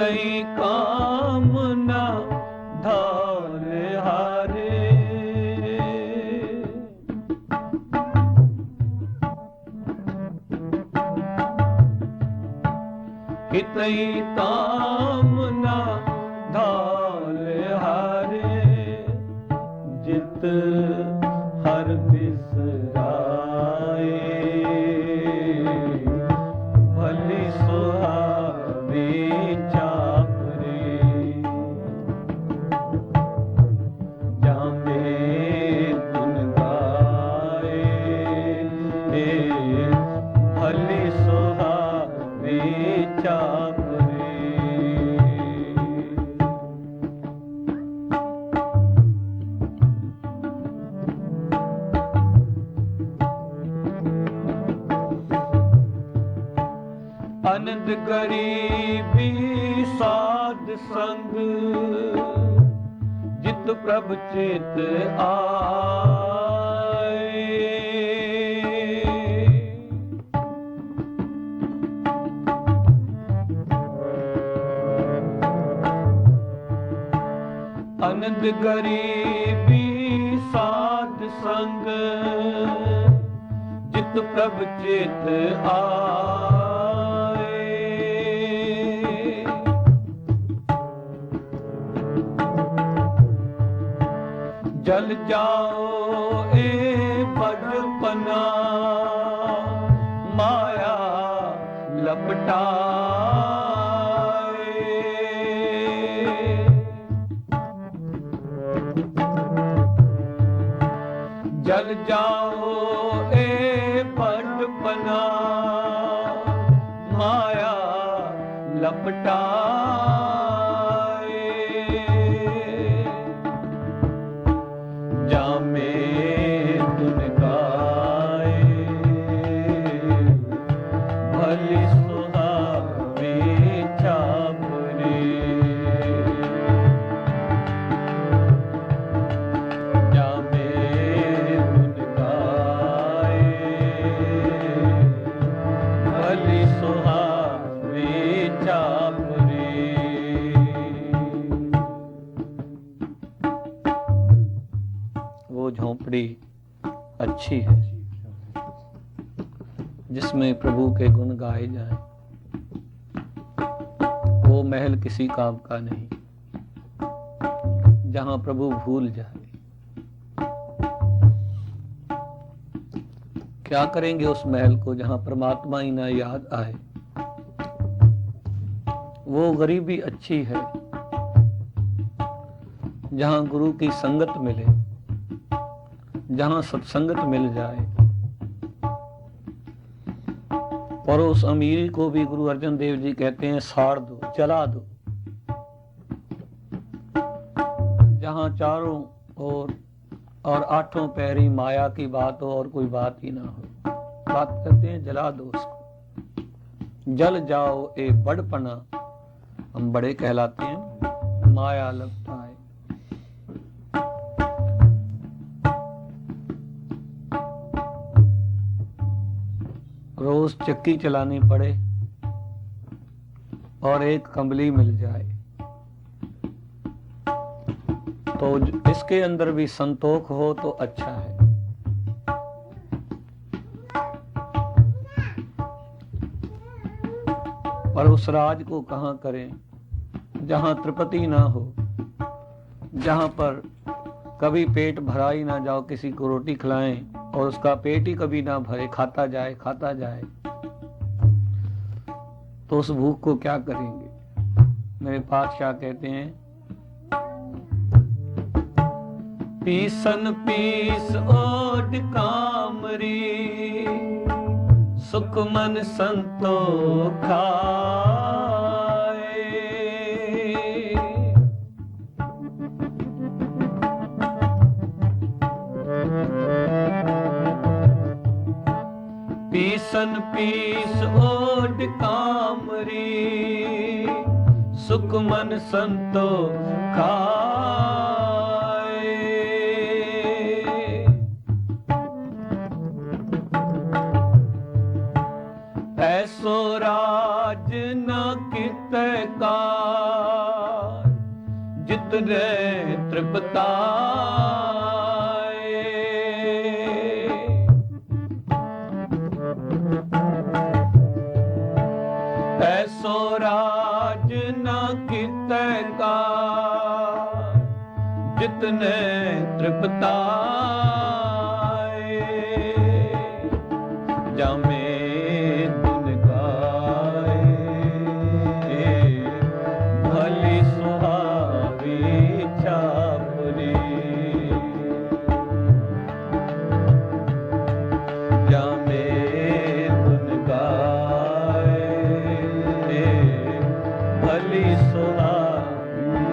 हितई कामना धार हारे। हितई कामना धार हारे। जित हर बिसराए भली सुहावी चापरे। जामे गुन गाए भली सुहावी चापरे। आनंद गरीबी साध संग जित प्रभ चित आए। आनंद गरीबी साध संग जित प्रभ चित आए। जल जाओ ए बड़पना माया लपटाए। जल जाओ ए बड़पना माया लपटाए। जामे गुन गाए भली सुहावी चापरे। जामे गुन गाए भली सुहावी चापरे। वो झोंपड़ी अच्छी है जिसमें प्रभु के गुण गाए जाएं। वो महल किसी काम का नहीं जहां प्रभु भूल जाए। क्या करेंगे उस महल को जहां परमात्मा ही ना याद आए। वो गरीबी अच्छी है जहां गुरु की संगत मिले, जहां सत्संगत मिल जाए। और उस अमीरी को भी गुरु अर्जन देव जी कहते हैं साड़ दो, जला दो। जहां चारों ओर और आठों पैरी माया की बात हो और कोई बात ही ना हो, बात करते हैं जला दो उसको। जल जाओ ए बड़पना, हम बड़े कहलाते हैं, माया लगता है। रोज चक्की चलानी पड़े और एक कंबली मिल जाए तो इसके अंदर भी संतोष हो तो अच्छा है। पर उस राज को कहां करें जहां तृप्ति ना हो, जहां पर कभी पेट भरा ही ना जाओ, किसी को रोटी खिलाएं और उसका पेट ही कभी ना भरे, खाता जाए तो उस भूख को क्या करेंगे। मेरे पातशाह कहते हैं पीसन पीस ओड कामरी सुख मन संतोखा। पीसन पीस ओड कामरी सुख मन संतोखा। ऐसो राज न कित का जितने तृप्ताए, ऐसो राज न कितै का, जितने तृप्ताए, जामे गुन गाए, भली सुहावी छापरी, जामे गुन गाए, भली सुहावी,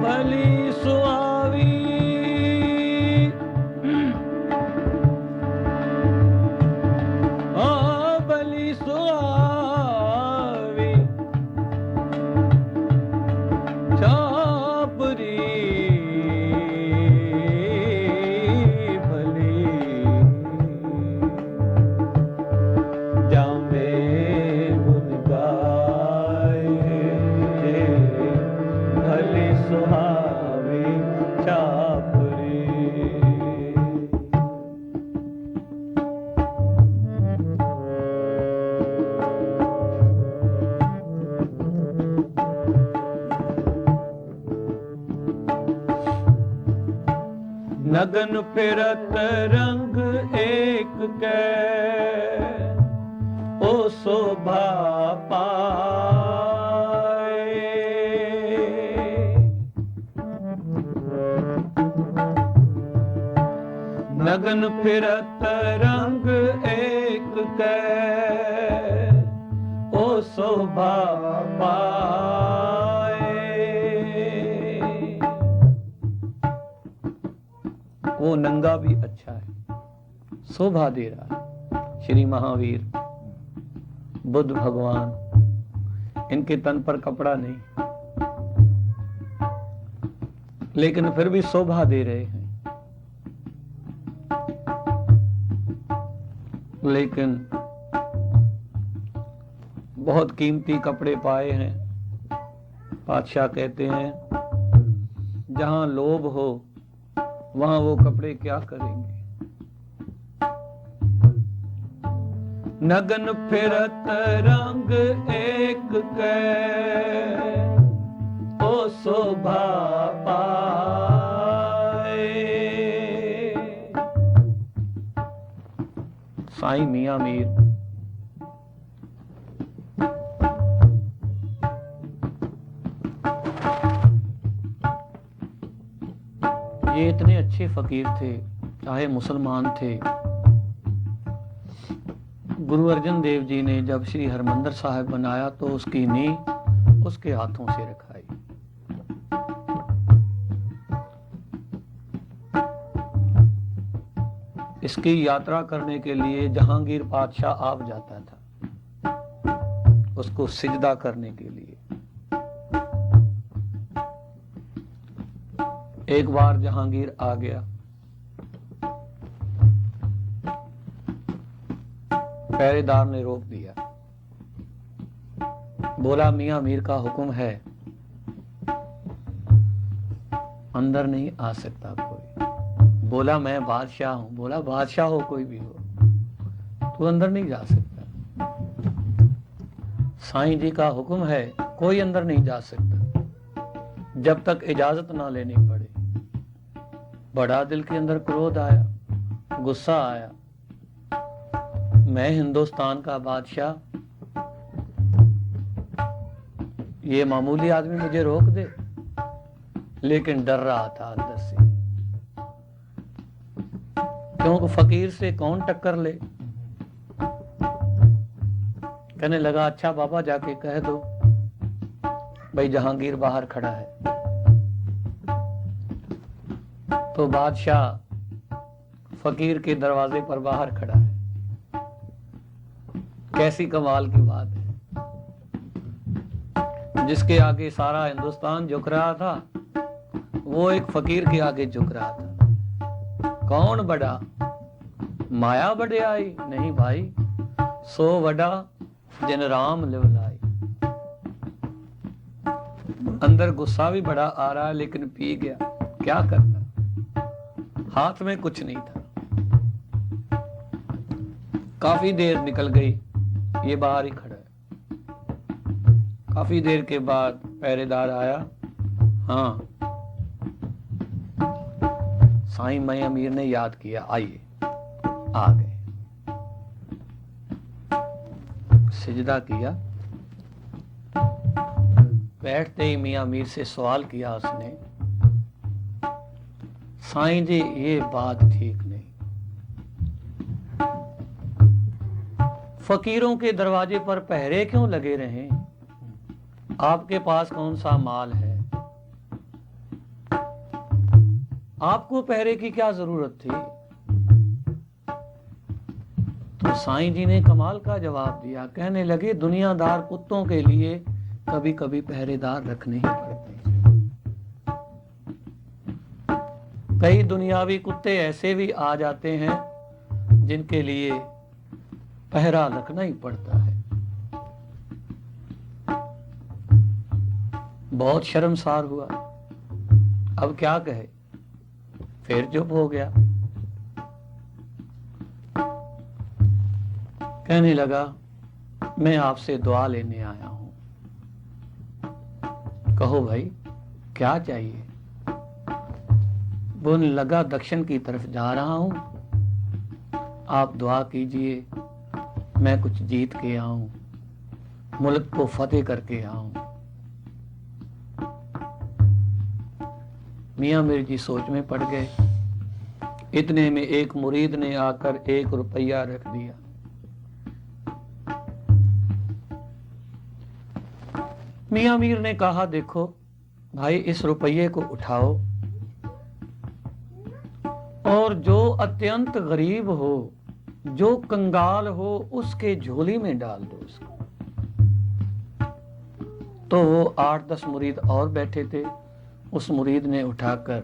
भली सुहावी, हाँ भली सुहावी छापरी, भली जामे गुन गाए, भली सुहावी छापरी। नगन फिरत रंग एक कै, ओ शोभा पाए, नगन फिरत रंग एक कै, ओ शोभा पाए। वो नंगा भी अच्छा है, शोभा दे रहा है। श्री महावीर बुद्ध भगवान, इनके तन पर कपड़ा नहीं, लेकिन फिर भी शोभा दे रहे हैं। लेकिन बहुत कीमती कपड़े पाए हैं। बादशाह कहते हैं जहां लोभ हो वहां वो कपड़े क्या करेंगे। नगन फिरत रंग एक कै, ओ शोभा पाए। साईं मियां मीर ये इतने अच्छे फकीर थे, चाहे मुसलमान थे। गुरु अर्जन देव जी ने जब श्री हरमंदिर साहिब बनाया तो उसकी नींव उसके हाथों से रखाई। इसकी यात्रा करने के लिए जहांगीर बादशाह आप जाता था उसको सिजदा करने के लिए। एक बार जहांगीर आ गया, पहरेदार ने रोक दिया, बोला मियां मीर का हुक्म है, अंदर नहीं आ सकता कोई। बोला मैं बादशाह हूं। बोला बादशाह हो कोई भी हो, तू अंदर नहीं जा सकता। साईं जी का हुक्म है, कोई अंदर नहीं जा सकता जब तक इजाजत ना लेनी पड़े। बड़ा दिल के अंदर क्रोध आया, गुस्सा आया, मैं हिंदुस्तान का बादशाह, ये मामूली आदमी मुझे रोक दे। लेकिन डर रहा था अंदर से, क्योंकि फकीर से कौन टक्कर ले। कहने लगा अच्छा बाबा जाके कह दो भाई जहांगीर बाहर खड़ा है। तो बादशाह फकीर के दरवाजे पर बाहर खड़ा है। कैसी कमाल की बात है, जिसके आगे सारा हिंदुस्तान झुक रहा था वो एक फकीर के आगे झुक रहा था। कौन बड़ा, माया बड़े आई? नहीं भाई, सो बड़ा जिन राम लिवलाई। अंदर गुस्सा भी बड़ा आ रहा है, लेकिन पी गया, क्या करता, हाथ में कुछ नहीं था। काफी देर निकल गई, ये बाहर ही खड़ा है। काफी देर के बाद पहरेदार आया। हाँ, साईं मैं अमीर ने याद किया, आइए। आ गए, सिजदा किया। बैठते ही मियां मीर से सवाल किया उसने, साईं जी ये बात ठीक नहीं, फकीरों के दरवाजे पर पहरे क्यों लगे रहे, आपके पास कौन सा माल है, आपको पहरे की क्या जरूरत थी। तो साईं जी ने कमाल का जवाब दिया, कहने लगे दुनियादार कुत्तों के लिए कभी कभी पहरेदार रखने ही पड़ते हैं। कई दुनियावी कुत्ते ऐसे भी आ जाते हैं जिनके लिए पहरा रखना ही पड़ता है। बहुत शर्मसार हुआ, अब क्या कहे, फिर चुप हो गया। कहने लगा मैं आपसे दुआ लेने आया हूं, कहो भाई क्या चाहिए। बोलने लगा दक्षिण की तरफ जा रहा हूं, आप दुआ कीजिए मैं कुछ जीत के आऊं, मुल्क को फतेह करके आऊं। मियां मीर जी सोच में पड़ गए। इतने में एक मुरीद ने आकर 1 रुपया रख दिया। मियां मीर ने कहा देखो भाई इस रुपये को उठाओ और जो अत्यंत गरीब हो, जो कंगाल हो, उसके झोली में डाल दो उसको। तो वो 8-10 मुरीद और बैठे थे, उस मुरीद ने उठाकर,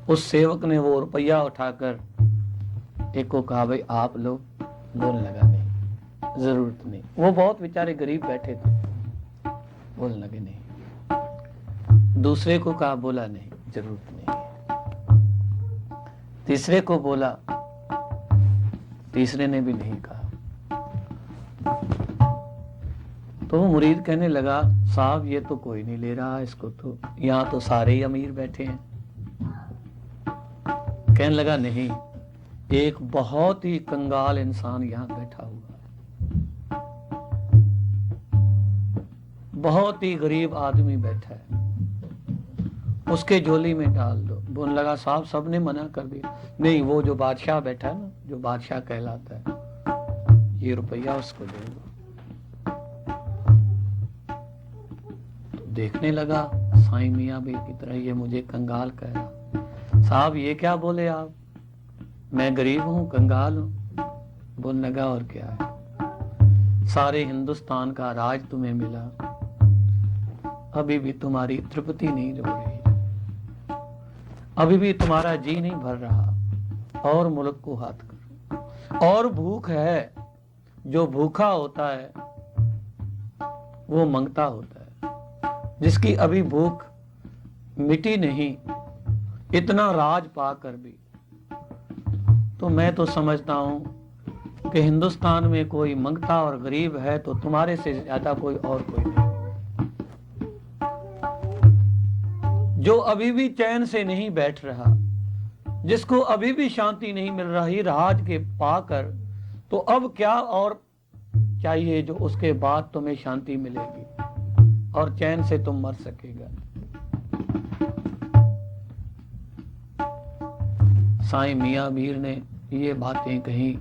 उस सेवक ने वो रुपया उठाकर एक को कहा भाई आप लो। बोलने लगा नहीं जरूरत नहीं। वो बहुत बेचारे गरीब बैठे थे, बोलने लगे नहीं। दूसरे को कहा, बोला नहीं जरूरत नहीं। तीसरे को बोला, तीसरे ने भी नहीं कहा। तो वो मुरीद कहने लगा साहब ये तो कोई नहीं ले रहा इसको, तो यहां तो सारे ही अमीर बैठे हैं। कहने लगा नहीं, एक बहुत ही कंगाल इंसान यहां बैठा हुआ है, बहुत ही गरीब आदमी बैठा है, उसके झोली में डाल दो। बोलने लगा साहब सबने मना कर दिया। नहीं, वो जो बादशाह बैठा है ना, जो बादशाह कहलाता है, ये रुपया उसको दे दो। देखने लगा साईं मियां भी की तरह, ये मुझे कंगाल कह रहा। साहब ये क्या बोले आप, मैं गरीब हूं, कंगाल हूं। बोलने लगा और क्या है, सारे हिंदुस्तान का राज तुम्हें मिला, अभी भी तुम्हारी तृप्ति नहीं हो रही, अभी भी तुम्हारा जी नहीं भर रहा, और मुल्क को हाथ करो। और भूख है, जो भूखा होता है वो मंगता होता है, जिसकी अभी भूख मिटी नहीं, इतना राज पाकर भी। तो मैं तो समझता हूं कि हिंदुस्तान में कोई मंगता और गरीब है तो तुम्हारे से ज्यादा कोई और कोई नहीं, जो अभी भी चैन से नहीं बैठ रहा, जिसको अभी भी शांति नहीं मिल रही राज के पाकर, तो अब क्या और चाहिए जो उसके बाद तुम्हें शांति मिलेगी और चैन से तुम मर सकेगा। साईं मियां मीर ने ये बातें कही,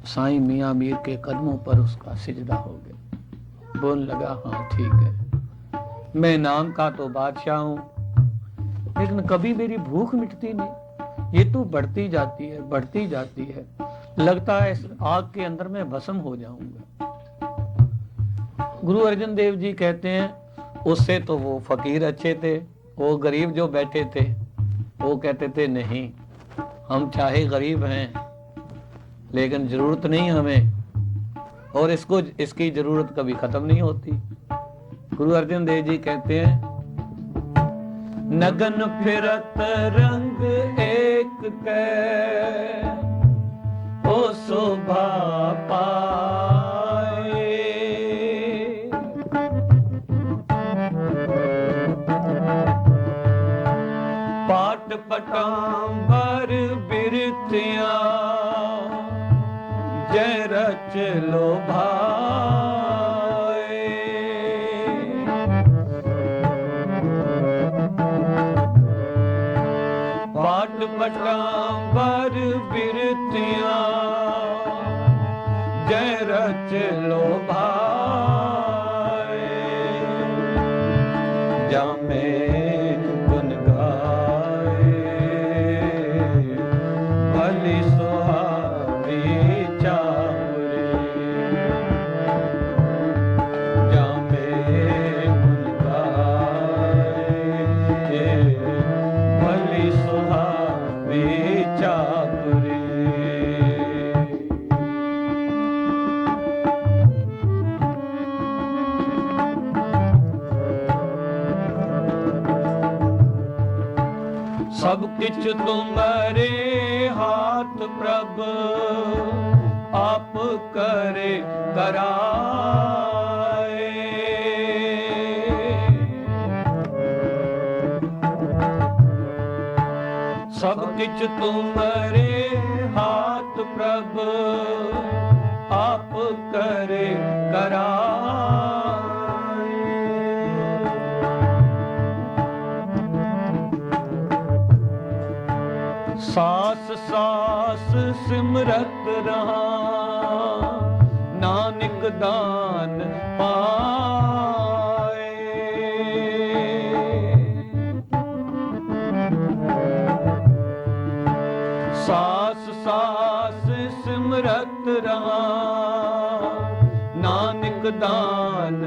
साईं मियां मीर के कदमों पर उसका सिजदा हो गया। बोलने लगा हाँ ठीक है, मैं नाम का तो बादशाह हूं, लेकिन कभी मेरी भूख मिटती नहीं, ये तो बढ़ती जाती है, बढ़ती जाती है, लगता है इस आग के अंदर मैं भस्म हो जाऊंगा। गुरु अर्जन देव जी कहते हैं उससे तो वो फकीर अच्छे थे, वो गरीब जो बैठे थे वो कहते थे नहीं, हम चाहे गरीब हैं लेकिन जरूरत नहीं हमें, और इसकी जरूरत कभी खत्म नहीं होती। गुरु अर्जन देव जी कहते हैं, नगन फिरत रंग एक कै, ओ शोभा पाए। पाट पटांबर बिरतियां, जय रच लोभाए। पाट पटांबर बिरतियां, जय रच लोभाए। जामे गुन गाए, भली सुहावी चावरे। जामे गुन गाए, भली सुहावी चावरे। सब किछ तुम्हारे हाथ प्रभ, आप करे कराए। सब किछ तुम्हारे हाथ प्रभ, आप करे कराए। सास सास सिमरत रहा, नानक दान पाए। सास सास सिमरत रहा, नानक दान